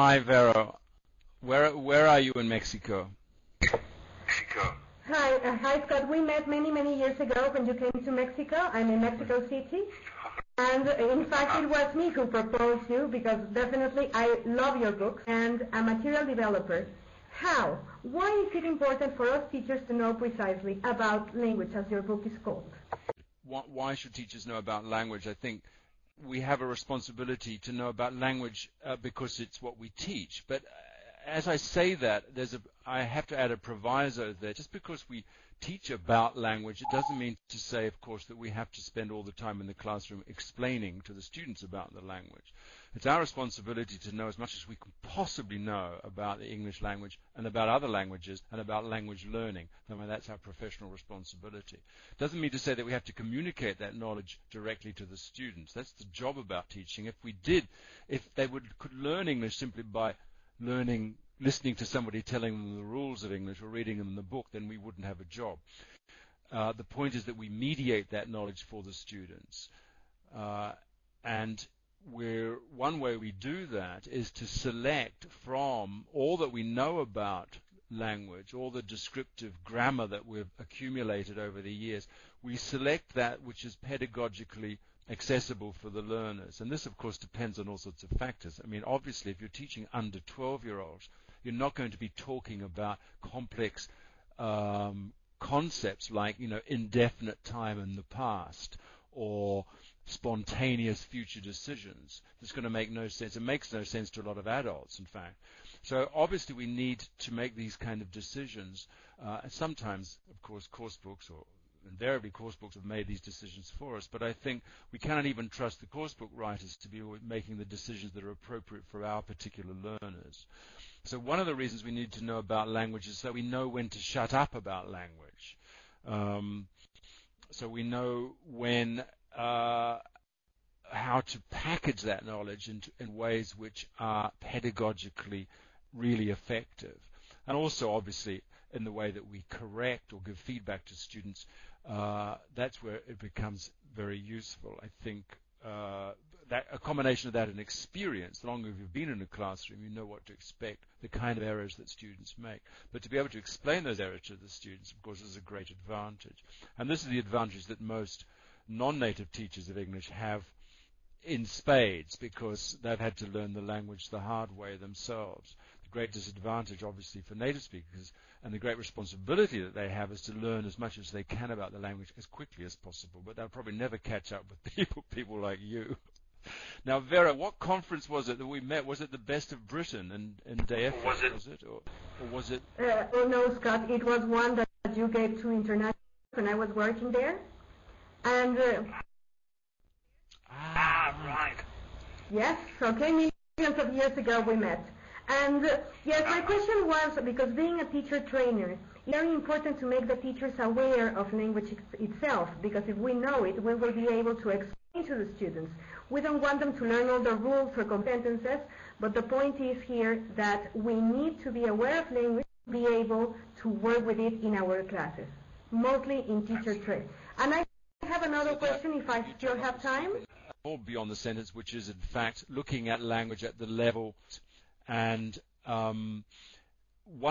Hi, Vero. Where are you in Mexico? Mexico. Hi, Scott. We met many years ago when you came to Mexico. I'm in Mexico City. And in fact, it was me who proposed you because definitely I love your books and a material developer. How? Why is it important for us teachers to know precisely about language, as your book is called? Why should teachers know about language? I think we have a responsibility to know about language because it's what we teach. But as I say that, I have to add a proviso there. Just because we teach about language, it doesn't mean to say, of course, that we have to spend all the time in the classroom explaining to the students about the language. It's our responsibility to know as much as we can possibly know about the English language and about other languages and about language learning. I mean, that's our professional responsibility. It doesn't mean to say that we have to communicate that knowledge directly to the students. That's the job about teaching. If they could learn English simply by listening to somebody telling them the rules of English or reading them the book, then we wouldn't have a job. The point is that we mediate that knowledge for the students. And one way we do that is to select from all that we know about language, all the descriptive grammar that we've accumulated over the years. We select that which is pedagogically accessible for the learners. And this, of course, depends on all sorts of factors. I mean, obviously, if you're teaching under 12-year-olds, you're not going to be talking about complex concepts like, indefinite time in the past or spontaneous future decisions. It's going to make no sense. It makes no sense to a lot of adults, in fact. So obviously we need to make these kind of decisions. Sometimes, of course, course books or invariably course books have made these decisions for us, but I think we cannot even trust the course book writers to be making the decisions that are appropriate for our particular learners. So one of the reasons we need to know about language is so we know when to shut up about language. So we know when how to package that knowledge in ways which are pedagogically really effective. And also, obviously, in the way that we correct or give feedback to students, that's where it becomes very useful. I think that a combination of that and experience, the longer you've been in a classroom, you know what to expect, the kind of errors that students make. But to be able to explain those errors to the students, of course, is a great advantage. And this is the advantage that most non-native teachers of English have in spades, because they've had to learn the language the hard way themselves. The great disadvantage, obviously, for native speakers and the great responsibility that they have is to learn as much as they can about the language as quickly as possible, but they'll probably never catch up with people like you. Now, Vera, what conference was it that we met? Was it the Best of Britain in DF? Was it? Or was it? Oh, no, Scott. It was one that you gave to International when I was working there. And Right. Yes, okay, millions of years ago we met. And yes, my question was, because being a teacher trainer, it's very important to make the teachers aware of language itself, because if we know it, we will be able to explain to the students. We don't want them to learn all the rules or competences, but the point is here that we need to be aware of language to be able to work with it in our classes, mostly in teacher training. And I have another question if I still have time. Or beyond the sentence, which is in fact looking at language at the level. And one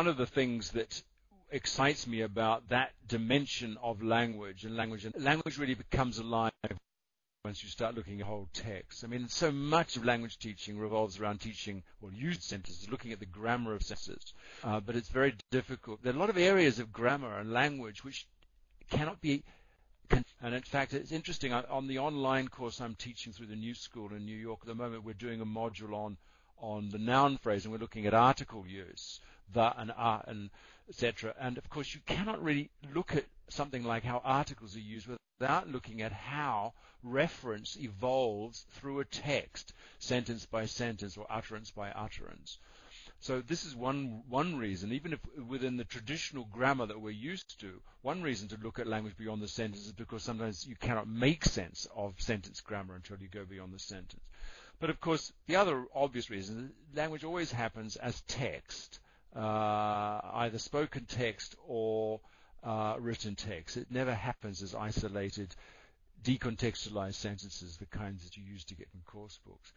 of the things that excites me about that dimension of language really becomes alive once you start looking at whole text. I mean, so much of language teaching revolves around teaching or used sentences, looking at the grammar of sentences, but it's very difficult. There are a lot of areas of grammar and language which cannot be. And in fact, it's interesting, on the online course I'm teaching through the New School in New York at the moment, we're doing a module on the noun phrase, and we're looking at article use, the and and etc. And of course, you cannot really look at something like how articles are used without looking at how reference evolves through a text, sentence by sentence or utterance by utterance. So this is one reason, even if within the traditional grammar that we're used to, one reason to look at language beyond the sentence is because sometimes you cannot make sense of sentence grammar until you go beyond the sentence. But of course, the other obvious reason is language always happens as text, either spoken text or written text. It never happens as isolated, decontextualized sentences, the kinds that you used to get in course books.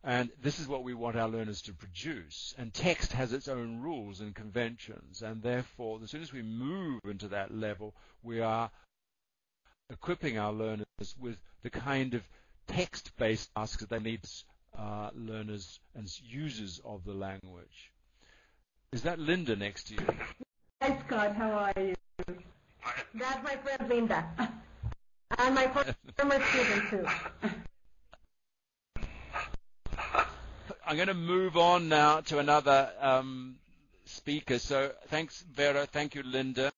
And this is what we want our learners to produce. And text has its own rules and conventions, and therefore, as soon as we move into that level, we are equipping our learners with the kind of text-based tasks that they need learners and users of the language. Is that Linda next to you? Hi, Scott. How are you? That's my friend Linda. And my former student, too. I'm going to move on now to another speaker. So thanks, Vera. Thank you, Linda.